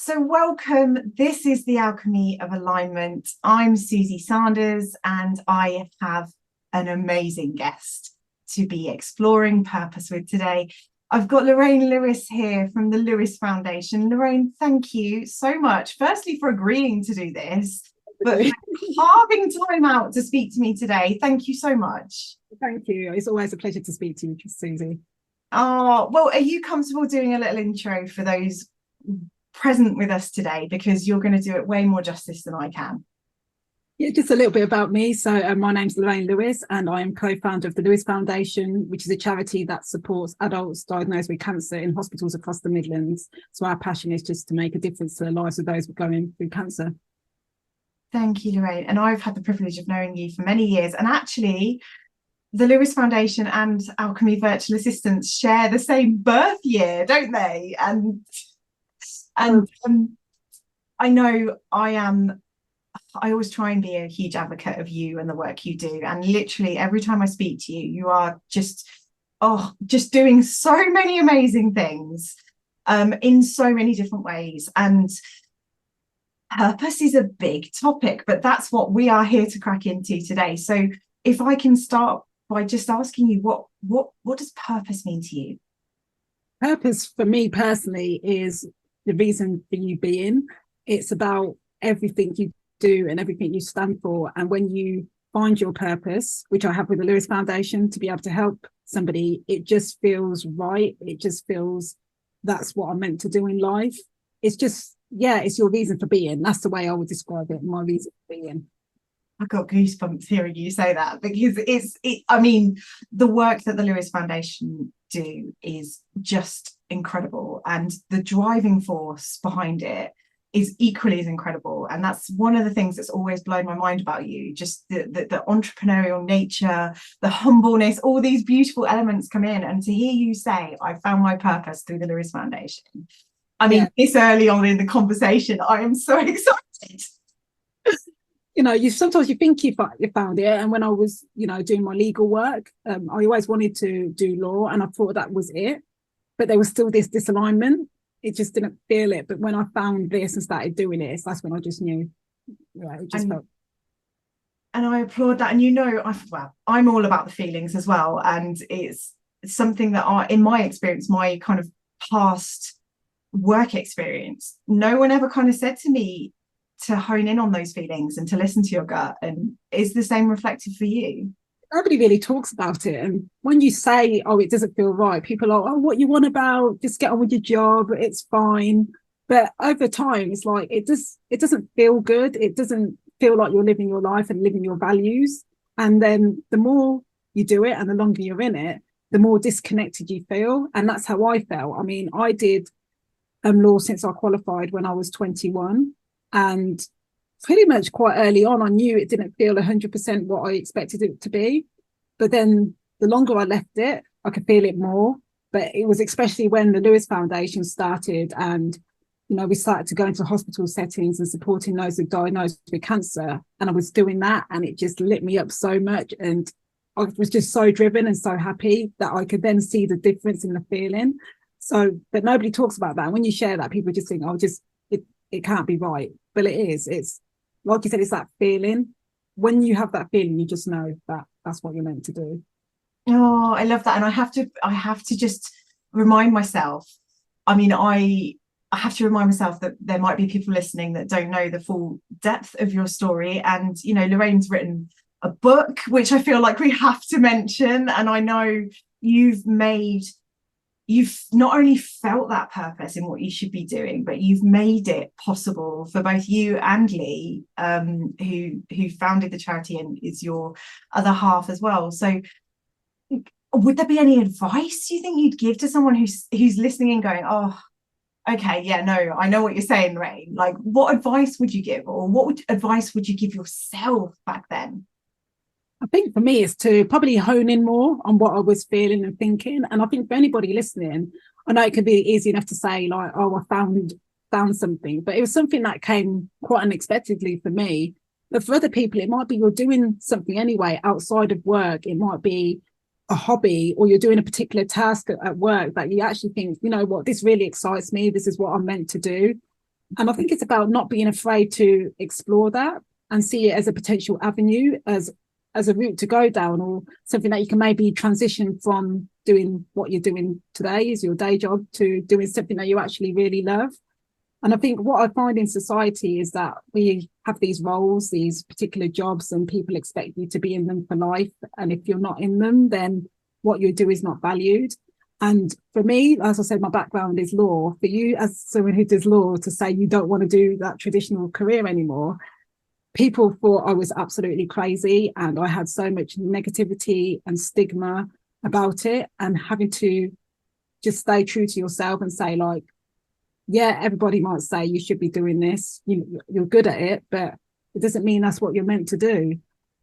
So welcome. This is the Alchemy of Alignment. I'm Susie Sanders, and I have an amazing guest to be exploring purpose with today. I've got Lorraine Lewis here from the Lewis Foundation. Lorraine, thank you so much, firstly, for agreeing to do this, but for carving time out to speak to me today. Thank you so much. Thank you. It's always a pleasure to speak to you, Susie. Oh, well, are you comfortable doing a little intro for those present with us today, because you're going to do it way more justice than I can? Yeah, just a little bit about me. So my name's Lorraine Lewis, and I am co-founder of the Lewis Foundation, which is a charity that supports adults diagnosed with cancer in hospitals across the Midlands. So our passion is just to make a difference to the lives of those going through cancer. Thank you, Lorraine. And I've had the privilege of knowing you for many years. And actually, the Lewis Foundation and Alchemy Virtual Assistants share the same birth year, don't they? And I know I always try and be a huge advocate of you and the work you do. And literally every time I speak to you, you are just doing so many amazing things in so many different ways. And purpose is a big topic, but that's what we are here to crack into today. So if I can start by just asking you, what does purpose mean to you? Purpose for me personally is the reason for you being. It's about everything you do and everything you stand for. And when you find your purpose, which I have with the Lewis Foundation, to be able to help somebody, it just feels right. It just feels that's what I'm meant to do in life. It's just, yeah, it's your reason for being. That's the way I would describe it, my reason for being. I got goosebumps hearing you say that, because the work that the Lewis Foundation do is just incredible, and the driving force behind it is equally as incredible. And that's one of the things that's always blown my mind about you, just the entrepreneurial nature, the humbleness, all these beautiful elements come in. And to hear you say, I found my purpose through the Lewis Foundation. This early on in the conversation, I am so excited. You know, sometimes you think you found it. And when I was, doing my legal work, I always wanted to do law, and I thought that was it. But there was still this disalignment. It just didn't feel it. But when I found this and started doing it, that's when I just knew. Right, it just felt. And I applaud that. And I'm all about the feelings as well. And it's something that in my experience, my kind of past work experience, no one ever kind of said to me to hone in on those feelings and to listen to your gut. And is the same reflected for you? Nobody really talks about it. And when you say, oh, it doesn't feel right, people are, oh, what you want about? Just get on with your job. It's fine. But over time, it's like, it doesn't feel good. It doesn't feel like you're living your life and living your values. And then the more you do it and the longer you're in it, the more disconnected you feel. And that's how I felt. I mean, I did law since I qualified when I was 21. And pretty much quite early on, I knew it didn't feel 100% what I expected it to be. But then the longer I left it, I could feel it more. But it was especially when the Lewis Foundation started, and we started to go into hospital settings and supporting those who are diagnosed with cancer. And I was doing that, and it just lit me up so much. And I was just so driven and so happy that I could then see the difference in the feeling. So, but nobody talks about that. And when you share that, people just think, it can't be right. But it is. It's like you said, it's that feeling. When you have that feeling, you just know that that's what you're meant to do. Oh, I love that. And I have to just remind myself. I have to remind myself that there might be people listening that don't know the full depth of your story. And, Lorraine's written a book, which I feel like we have to mention. And I know you've not only felt that purpose in what you should be doing, but you've made it possible for both you and Lee, who founded the charity and is your other half as well. So would there be any advice you think you'd give to someone who's listening and going, oh, okay, yeah, no, I know what you're saying, Ray. Like, what advice would you give, or advice would you give yourself back then? I think for me, it's to probably hone in more on what I was feeling and thinking. And I think for anybody listening, I know it can be easy enough to say like, oh, I found something, but it was something that came quite unexpectedly for me. But for other people, it might be you're doing something anyway outside of work. It might be a hobby, or you're doing a particular task at work that you actually think, you know what, this really excites me. This is what I'm meant to do. And I think it's about not being afraid to explore that and see it as a potential avenue, as a route to go down, or something that you can maybe transition from doing what you're doing today is your day job to doing something that you actually really love. And I think what I find in society is that we have these roles, these particular jobs, and people expect you to be in them for life. And if you're not in them, then what you do is not valued. And for me, as I said, my background is law. For you, as someone who does law, to say you don't want to do that traditional career anymore, people thought I was absolutely crazy. And I had so much negativity and stigma about it. And having to just stay true to yourself and say, like, yeah, everybody might say you should be doing this, you're good at it, but it doesn't mean that's what you're meant to do.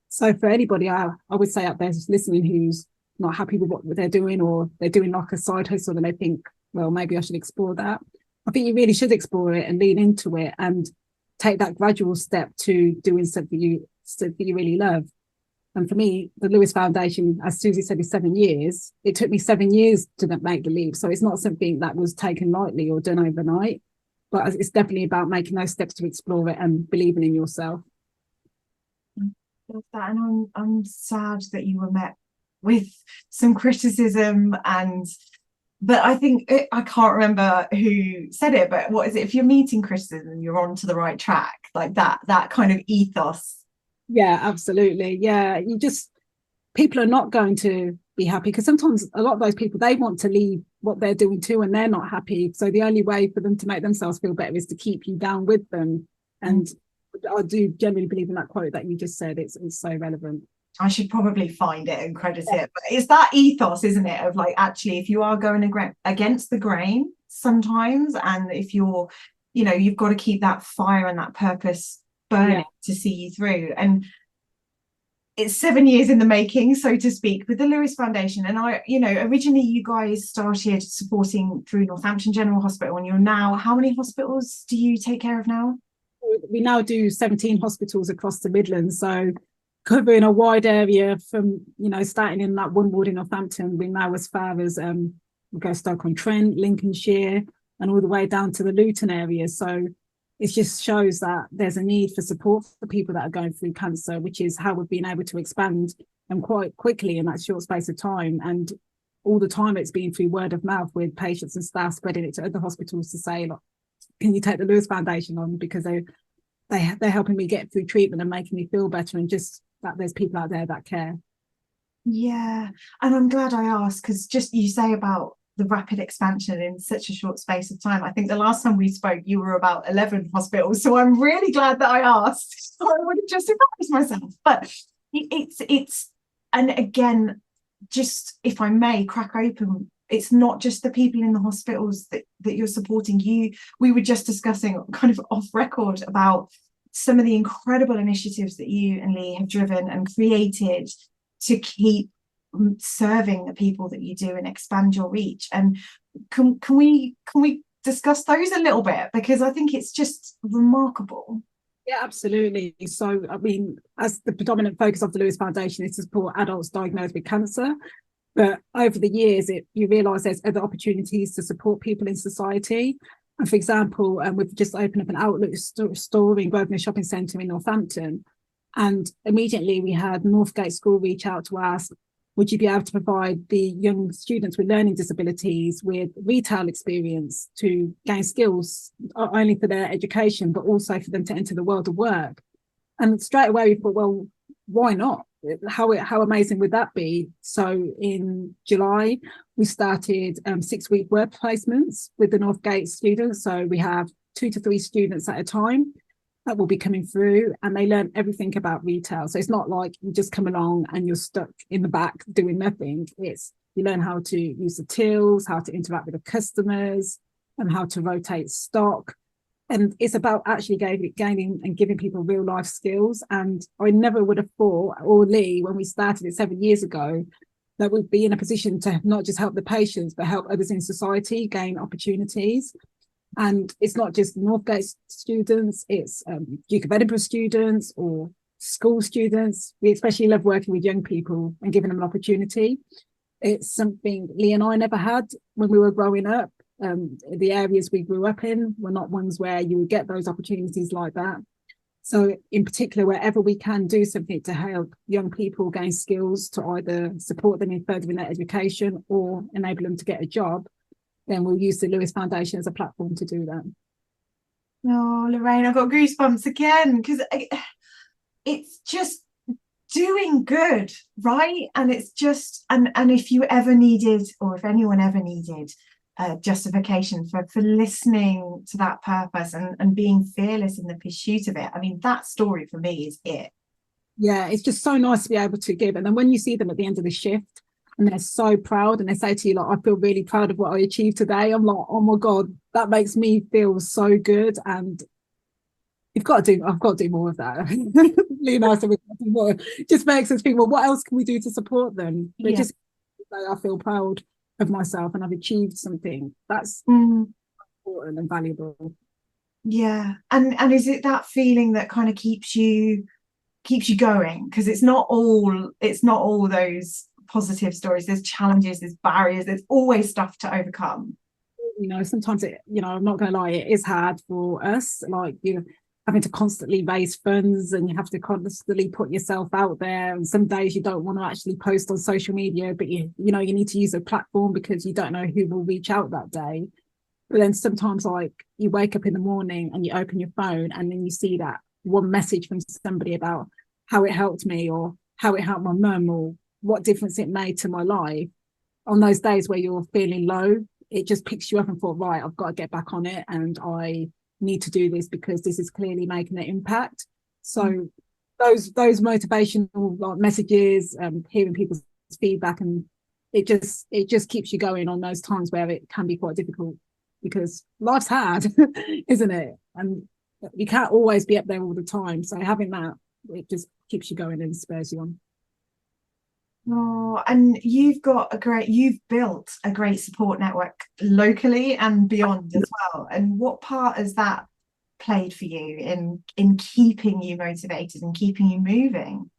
So for anybody, I would say out there listening who's not happy with what they're doing, or they're doing like a side hustle and they think, well, maybe I should explore that. I think you really should explore it and lean into it and take that gradual step to doing something you really love. And for me, the Lewis Foundation, as Susie said, is 7 years. It took me 7 years to make the leap. So it's not something that was taken lightly or done overnight, but it's definitely about making those steps to explore it and believing in yourself. Love that. And I'm sad that you were met with some criticism, but I think I can't remember who said it, but what is it? If you're meeting criticism, you're on to the right track, like that kind of ethos. Yeah, absolutely. Yeah, people are not going to be happy, because sometimes a lot of those people, they want to leave what they're doing too, and they're not happy. So the only way for them to make themselves feel better is to keep you down with them. And I do generally believe in that quote that you just said. It's so relevant. I should probably find it and credit it, but it's that ethos, isn't it, of like, actually, if you are going against the grain sometimes, and if you're, you've got to keep that fire and that purpose burning to see you through. And it's 7 years in the making, so to speak, with the Lewis Foundation. And originally you guys started supporting through Northampton General Hospital, and you're now, how many hospitals do you take care of now? We now do 17 hospitals across the Midlands, so covering a wide area from, starting in that one ward in Northampton, we now as far as we go Stoke-on-Trent, Lincolnshire, and all the way down to the Luton area. So it just shows that there's a need for support for people that are going through cancer, which is how we've been able to expand and quite quickly in that short space of time. And all the time it's been through word of mouth, with patients and staff spreading it to other hospitals to say, look, can you take the Lewis Foundation on, because they're helping me get through treatment and making me feel better, and just that there's people out there that care. Yeah, and I'm glad I asked, because just you say about the rapid expansion in such a short space of time. I think the last time we spoke, you were about 11 hospitals. So I'm really glad that I asked. I would have just embarrassed myself. But it's, and again, just if I may crack open, it's not just the people in the hospitals that you're supporting. We were just discussing kind of off record about some of the incredible initiatives that you and Lee have driven and created to keep serving the people that you do and expand your reach. And can we discuss those a little bit, because I think it's just remarkable. Yeah, absolutely. So I mean, as the predominant focus of the Lewis Foundation is to support adults diagnosed with cancer, but over the years you realise there's other opportunities to support people in society. And for example, we've just opened up an outlet store in Grosvenor Shopping Centre in Northampton, and immediately we had Northgate School reach out to us. Would you be able to provide the young students with learning disabilities with retail experience to gain skills, not only for their education, but also for them to enter the world of work? And straight away we thought, well, why not? How amazing would that be? So in July, we started 6-week work placements with the Northgate students. So we have 2 to 3 students at a time that will be coming through, and they learn everything about retail. So it's not like you just come along and you're stuck in the back doing nothing. It's you learn how to use the tills, how to interact with the customers, and how to rotate stock. And it's about actually gaining and giving people real life skills. And I never would have thought, or Lee, when we started it 7 years ago, that we'd be in a position to not just help the patients, but help others in society gain opportunities. And it's not just Northgate students, it's Duke of Edinburgh students or school students. We especially love working with young people and giving them an opportunity. It's something Lee and I never had when we were growing up. The areas we grew up in were not ones where you would get those opportunities like that. So in particular, wherever we can do something to help young people gain skills to either support them in furthering their education or enable them to get a job, then we'll use the Lewis Foundation as a platform to do that. Oh, Lorraine, I've got goosebumps again because it's just doing good, right? And it's just, and if you ever needed, or if anyone ever needed justification for listening to that purpose and being fearless in the pursuit of it, I mean, that story for me is it. Yeah, it's just so nice to be able to give. And then when you see them at the end of the shift and they're so proud and they say to you, like, I feel really proud of what I achieved today, I'm like, oh my God, that makes me feel so good. And I've got to do more of that. Really nice that we can do more. It just makes us think, well, what else can we do to support them? But Yeah. just I feel proud of myself and I've achieved something. That's important and valuable. Yeah. And is it that feeling that kind of keeps you going? Because it's not all those positive stories. There's challenges, there's barriers, there's always stuff to overcome. You know, sometimes I'm not going to lie, it is hard for us, like, having to constantly raise funds and you have to constantly put yourself out there, and some days you don't want to actually post on social media, but you need to use a platform because you don't know who will reach out that day. But then sometimes, like, you wake up in the morning and you open your phone and then you see that one message from somebody about how it helped me or how it helped my mum or what difference it made to my life. On those days where you're feeling low, it just picks you up and thought, right, I've got to get back on it and I need to do this because this is clearly making an impact. So those motivational, like, messages, hearing people's feedback, and it just keeps you going on those times where it can be quite difficult because life's hard, isn't it? And you can't always be up there all the time. So having that, it just keeps you going and spurs you on. Oh, and you've built a great support network locally and beyond as well. And what part has that played for you in keeping you motivated and keeping you moving?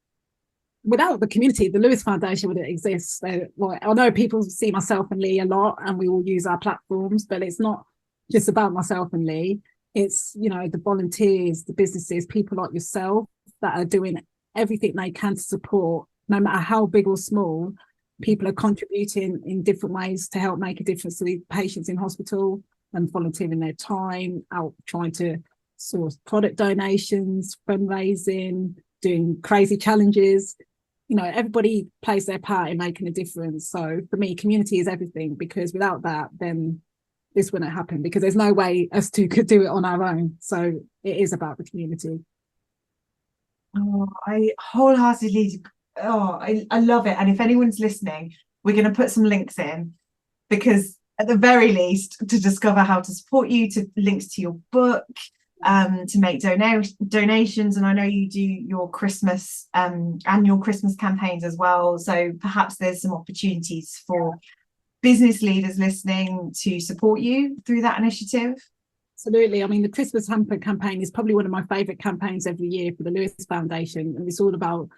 Without the community, the Lewis Foundation wouldn't exist. So, like, I know people see myself and Lee a lot and we all use our platforms, but it's not just about myself and Lee. It's, the volunteers, the businesses, people like yourself that are doing everything they can to support, no matter how big or small. People are contributing in different ways to help make a difference to the patients in hospital and volunteering their time out, trying to source product donations, fundraising, doing crazy challenges. Everybody plays their part in making a difference. So for me, community is everything, because without that, then this wouldn't happen, because there's no way us two could do it on our own. So it is about the community. Oh, I wholeheartedly, I love it. And if anyone's listening, we're going to put some links in, because at the very least, to discover how to support you, to links to your book, to make donations. And I know you do your Christmas annual Christmas campaigns as well. So perhaps there's some opportunities for business leaders listening to support you through that initiative. Absolutely. I mean, the Christmas hamper campaign is probably one of my favourite campaigns every year for the Lewis Foundation. And it's all about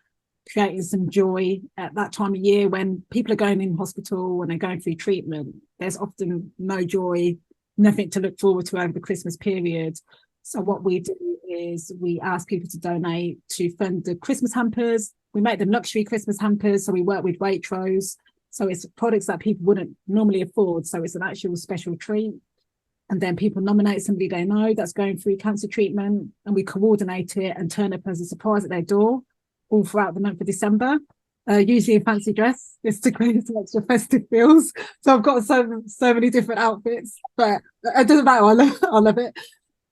creating some joy at that time of year when people are going in hospital, when they're going through treatment. There's often no joy, nothing to look forward to over the Christmas period. So what we do is we ask people to donate to fund the Christmas hampers. We make them luxury Christmas hampers. So we work with Waitrose. So it's products that people wouldn't normally afford. So it's an actual special treat. And then people nominate somebody they know that's going through cancer treatment, and we coordinate it and turn up as a surprise at their door all throughout the month of December, usually a fancy dress, just to create some extra festive feels. So I've got so many different outfits, but it doesn't matter. I love it.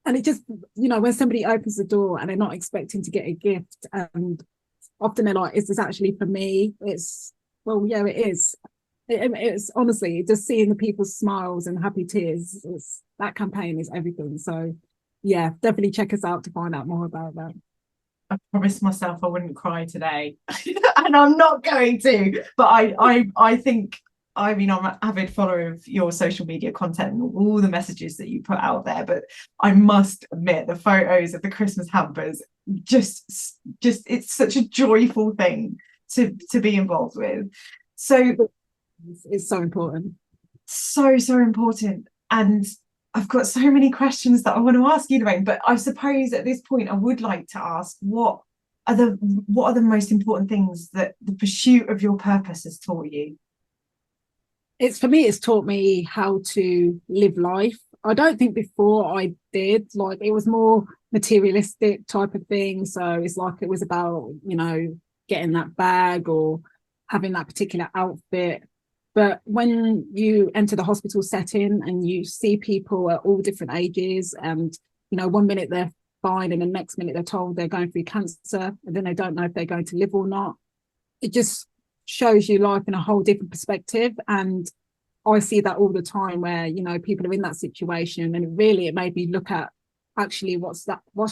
And it just, when somebody opens the door and they're not expecting to get a gift, and often they're like, is this actually for me? It's, well, yeah, it is. It's honestly just seeing the people's smiles and happy tears. That campaign is everything. So yeah, definitely check us out to find out more about that. I promised myself I wouldn't cry today, and I'm not going to. But I think, I'm an avid follower of your social media content and all the messages that you put out there. But I must admit, the photos of the Christmas hampers, just it's such a joyful thing to be involved with. So it's so important. So important. And I've got so many questions that I want to ask you, Lorraine, but I suppose at this point I would like to ask, what are the most important things that the pursuit of your purpose has taught you? It's for me, it's taught me how to live life. I don't think before I did, like it was more materialistic type of thing. So it's like it was about, getting that bag or having that particular outfit. But when you enter the hospital setting and you see people at all different ages, and one minute they're fine and the next minute they're told they're going through cancer, and then they don't know if they're going to live or not, it just shows you life in a whole different perspective. And I see that all the time where people are in that situation, and it made me look at actually what's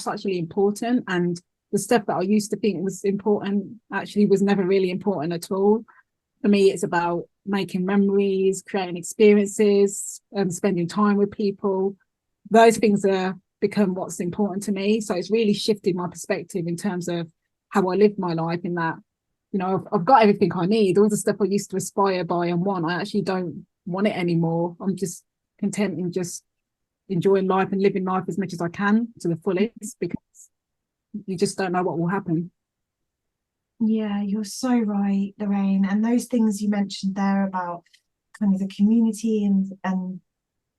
actually important. And the stuff that I used to think was important actually was never really important at all. For me, it's about making memories, creating experiences, spending time with people. Those things are become what's important to me. So it's really shifted my perspective in terms of how I live my life, in that I've got everything I need. All the stuff I used to aspire by and want, I actually don't want it anymore. I'm just content in just enjoying life and living life as much as I can to the fullest, because you just don't know what will happen. Yeah, you're so right, Lorraine. And those things you mentioned there about kind of the community and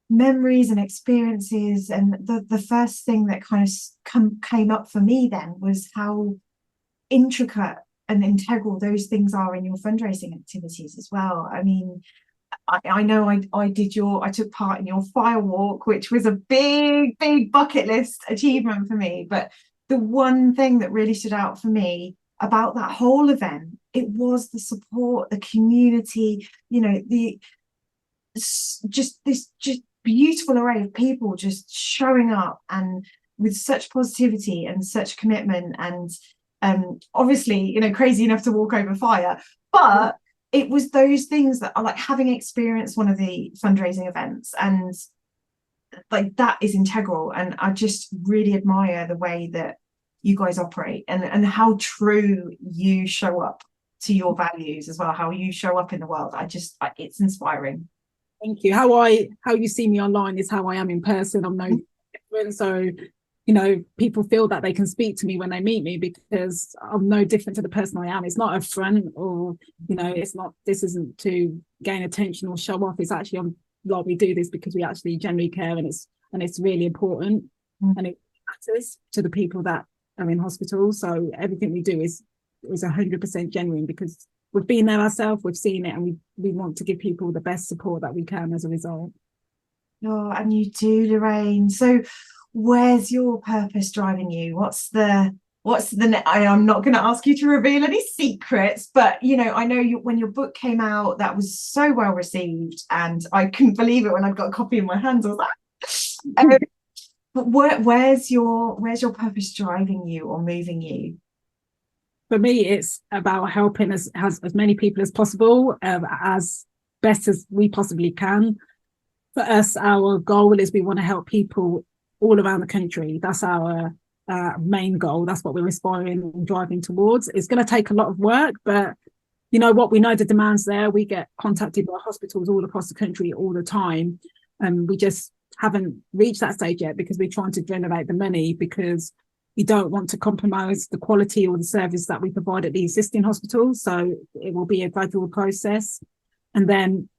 memories and experiences, and the first thing that kind of came up for me then was how intricate and integral those things are in your fundraising activities as well. I mean, I know I took part in your fire walk, which was a big bucket list achievement for me. But the one thing that really stood out for me about that whole event, it was the support, the community, just beautiful array of people just showing up and with such positivity and such commitment. And obviously, crazy enough to walk over fire, but it was those things that are like having experienced one of the fundraising events, and like that is integral. And I just really admire the way that you guys operate, and how true you show up to your values as well, how you show up in the world. It's inspiring. Thank you. How you see me online is how I am in person. I'm no different. So people feel that they can speak to me when they meet me, because I'm no different to the person I am. It's not a front, or this isn't to gain attention or show off. It's actually, we do this because we actually genuinely care, and it's really important. And it matters to the people that are in hospital. So everything we do is 100% genuine, because we've been there ourselves, we've seen it, and we want to give people the best support that we can as a result. Oh, and you do, Lorraine. So where's your purpose driving you? I'm not going to ask you to reveal any secrets, but I know when your book came out, that was so well received, and I couldn't believe it when I got a copy in my hands. I was like, but where's your purpose driving you or moving you? For me, it's about helping as many people as possible, as best as we possibly can. For us, our goal is we want to help people all around the country. That's our main goal. That's what we're aspiring and driving towards. It's going to take a lot of work, but we know the demand's there. We get contacted by hospitals all across the country all the time, and we just haven't reached that stage yet, because we're trying to generate the money, because we don't want to compromise the quality or the service that we provide at the existing hospitals. So it will be a gradual process, and then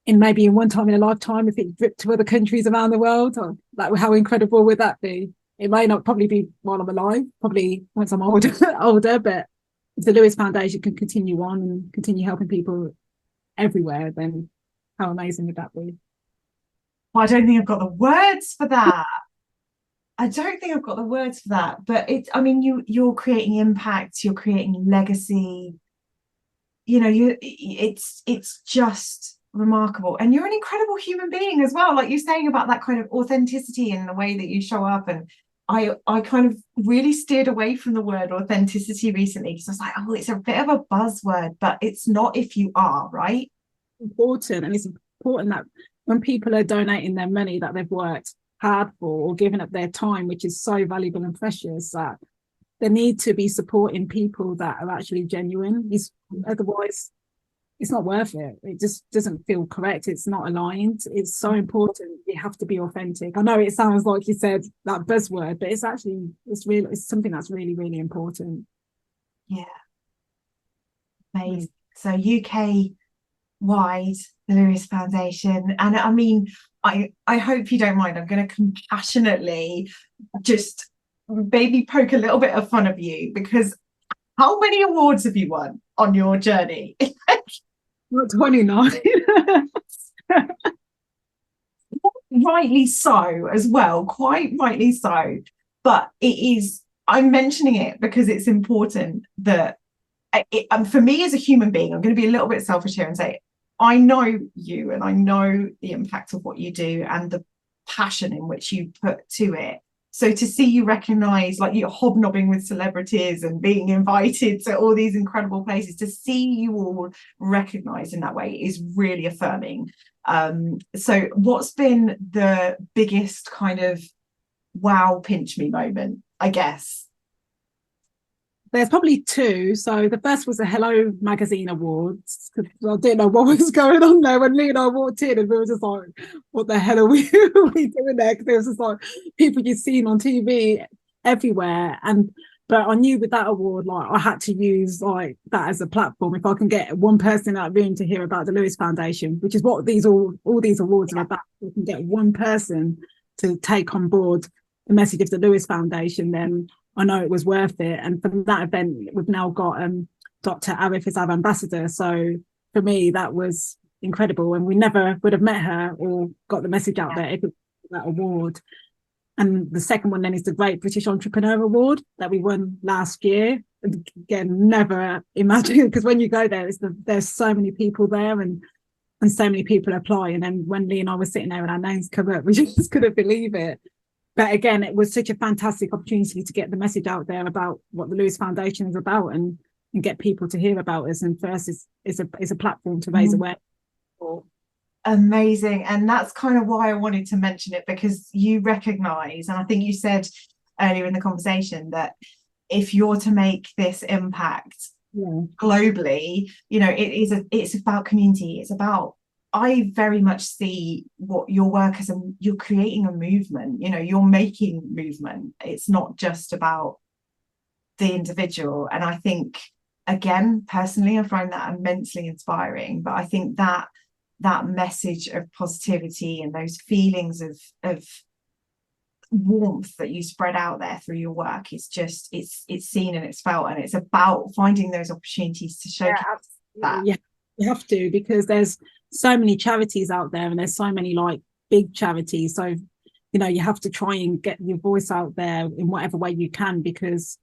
in one time in a lifetime, if it dripped to other countries around the world, how incredible would that be? It may not probably be while I'm alive, probably once I'm older, but if the Lewis Foundation can continue on and continue helping people everywhere, then how amazing would that be? Well, I don't think I've got the words for that. But you're creating impact, you're creating legacy. It's just remarkable, and you're an incredible human being as well, like you're saying about that kind of authenticity and the way that you show up. And I kind of really steered away from the word authenticity recently, because I was like, oh, it's a bit of a buzzword, but it's not if you are, right? Important. And it's important that when people are donating their money that they've worked hard for, or giving up their time, which is so valuable and precious, that they need to be supporting people that are actually genuine. Otherwise, it's not worth it. It just doesn't feel correct. It's not aligned. It's so important. You have to be authentic. I know it sounds like you said that buzzword, but it's actually, it's something that's really, really important. Yeah, amazing. So UK wide, the Lewis Foundation. And I mean, I hope you don't mind. I'm going to compassionately just maybe poke a little bit of fun of you, because how many awards have you won on your journey? Not 29. Rightly so as well, quite rightly so. But I'm mentioning it because it's important that for me as a human being, I'm going to be a little bit selfish here and say, I know you and I know the impact of what you do and the passion in which you put to it. So to see you recognize, like, you're hobnobbing with celebrities and being invited to all these incredible places, to see you all recognized in that way is really affirming. So what's been the biggest kind of wow, pinch me moment, I guess? There's probably two. So the first was the Hello Magazine Awards, because I didn't know what was going on there when Lee and I walked in, and we were just like, what the hell are we doing there? Because it was just like people you've seen on TV everywhere. But I knew with that award, like, I had to use like that as a platform. If I can get one person in that room to hear about the Lewis Foundation, which is what all these awards are about, we can get one person to take on board the message of the Lewis Foundation, then I know it was worth it. And from that event, we've now got Dr. Arif as our ambassador. So for me, that was incredible. And we never would have met her or got the message out there if it was that award. And the second one then is the Great British Entrepreneur Award that we won last year. Again, never imagined, because when you go there, there's so many people there and so many people apply. And then when Lee and I were sitting there and our names come up, we just couldn't believe it. But again, it was such a fantastic opportunity to get the message out there about what the Lewis Foundation is about, and get people to hear about us. And first is a platform to raise awareness. Amazing. And that's kind of why I wanted to mention it, because you recognize, and I think you said earlier in the conversation, that if you're to make this impact globally, it's about community. It's about, I very much see what your work as you're creating a movement, you're making movement. It's not just about the individual. And I think, again, personally, I find that immensely inspiring. But I think that message of positivity and those feelings of warmth that you spread out there through your work, it's seen and it's felt, and it's about finding those opportunities to showcase that. Yeah, you have to, because there's so many charities out there, and there's so many like big charities. So you have to try and get your voice out there in whatever way you can, because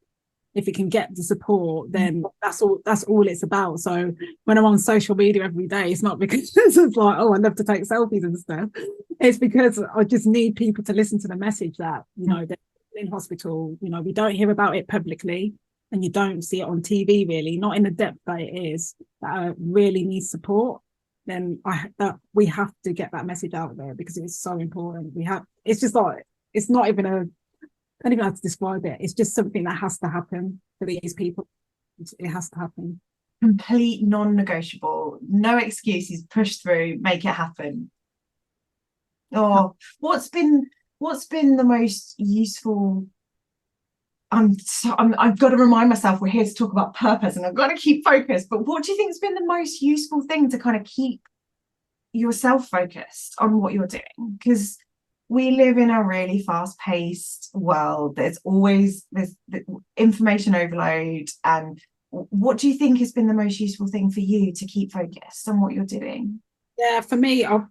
if it can get the support, then that's all it's about. So when I'm on social media every day, it's not because it's like, oh, I love to take selfies and stuff. It's because I just need people to listen to the message that, they're in hospital, we don't hear about it publicly, and you don't see it on TV, really, not in the depth that it is, that really needs support. Then we have to get that message out there, because it's so important. It's just like, it's not even I don't even know how to describe it. It's just something that has to happen for these people. It has to happen. Complete non-negotiable, no excuses, push through, make it happen. Oh, what's been the most useful? I've got to remind myself we're here to talk about purpose, and I've got to keep focused. But what do you think has been the most useful thing to kind of keep yourself focused on what you're doing? Because we live in a really fast-paced world. There's the information overload. And what do you think has been the most useful thing for you to keep focused on what you're doing? Yeah, for me, I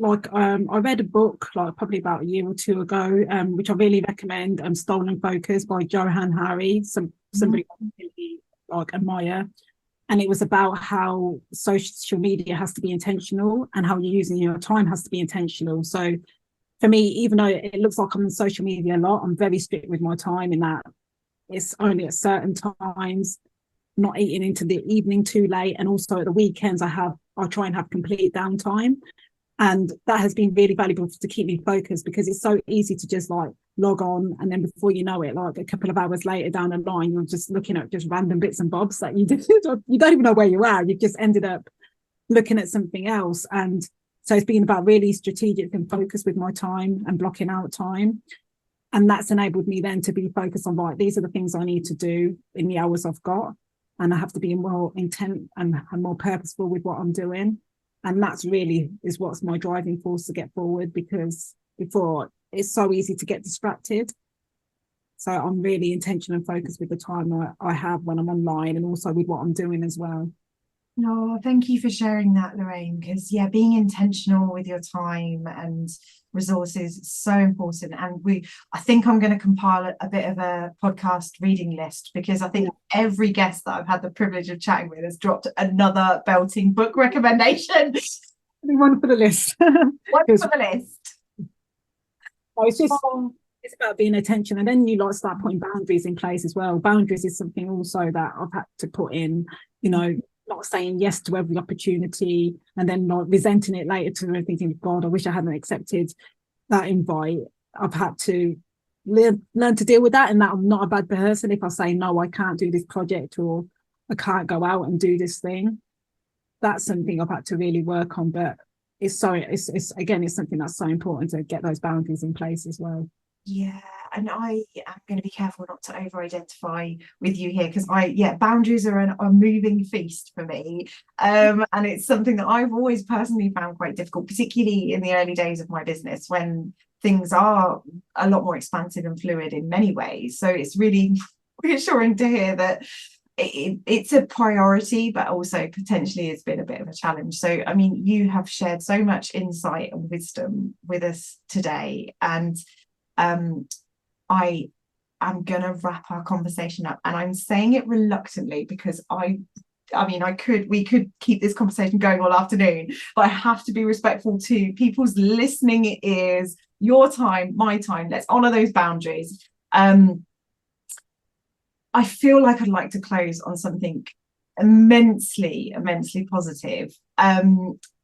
read a book like probably about a year or two ago, which I really recommend, Stolen Focus by Johann Hari, somebody I really like admire. And it was about how social media has to be intentional, and how you're using your time has to be intentional. So for me, even though it looks like I'm on social media a lot, I'm very strict with my time, in that it's only at certain times, not eating into the evening too late. And also at the weekends, I try and have complete downtime. And that has been really valuable to keep me focused, because it's so easy to just like log on, and then before you know it, like a couple of hours later down the line, you're just looking at just random bits and bobs that you don't even know where you are. You've just ended up looking at something else. And so it's been about really strategic and focused with my time and blocking out time. And that's enabled me then to be focused on, right, these are the things I need to do in the hours I've got. And I have to be more intent and more purposeful with what I'm doing. And that's really is what's my driving force to get forward, because before it's so easy to get distracted. So I'm really intentional and focused with the time I have when I'm online, and also with what I'm doing as well. No, thank you for sharing that, Lorraine, because yeah, being intentional with your time and resources is so important. And I think I'm going to compile a bit of a podcast reading list, because I think every guest that I've had the privilege of chatting with has dropped another belting book recommendation. One for the list. One for the list. It's just it's about being attention, and then you like start putting boundaries in place as well. Boundaries is something also that I've had to put in, not saying yes to every opportunity and then not resenting it later to thinking, God, I wish I hadn't accepted that invite. I've had to learn to deal with that, and that I'm not a bad person if I say, no, I can't do this project, or I can't go out and do this thing. That's something I've had to really work on. But it's something that's so important to get those boundaries in place as well. Yeah, and I am going to be careful not to over-identify with you here, because boundaries are a moving feast for me, and it's something that I've always personally found quite difficult, particularly in the early days of my business when things are a lot more expansive and fluid in many ways. So it's really reassuring to hear that it's a priority, but also potentially it's been a bit of a challenge. So I mean, you have shared so much insight and wisdom with us today, and I am gonna wrap our conversation up, and I'm saying it reluctantly because we could keep this conversation going all afternoon, but I have to be respectful to people's listening ears, your time, my time. Let's honor those boundaries. I feel like I'd like to close on something immensely positive.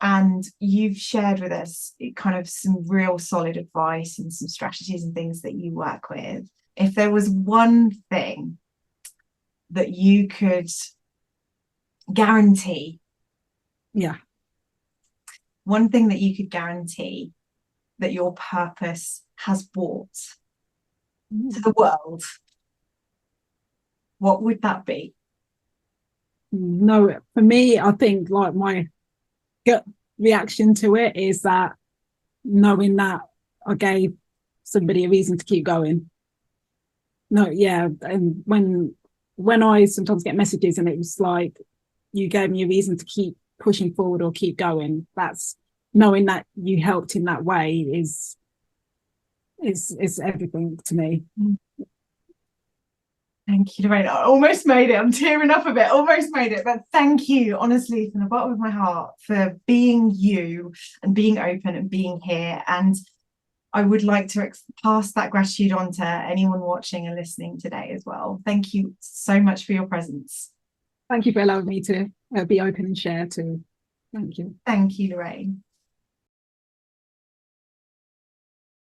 And you've shared with us kind of some real solid advice and some strategies and things that you work with. If there was one thing that you could guarantee, one thing that you could guarantee that your purpose has brought to the world, what would that be? No, for me, I think like my gut reaction to it is that knowing that I gave somebody a reason to keep going. And when I sometimes get messages and it was like, you gave me a reason to keep pushing forward or keep going, that's knowing that you helped in that way is everything to me. Thank you, Lorraine. I almost made it. I'm tearing up a bit. Almost made it. But thank you, honestly, from the bottom of my heart, for being you and being open and being here. And I would like to pass that gratitude on to anyone watching and listening today as well. Thank you so much for your presence. Thank you for allowing me to be open and share too. Thank you. Thank you, Lorraine.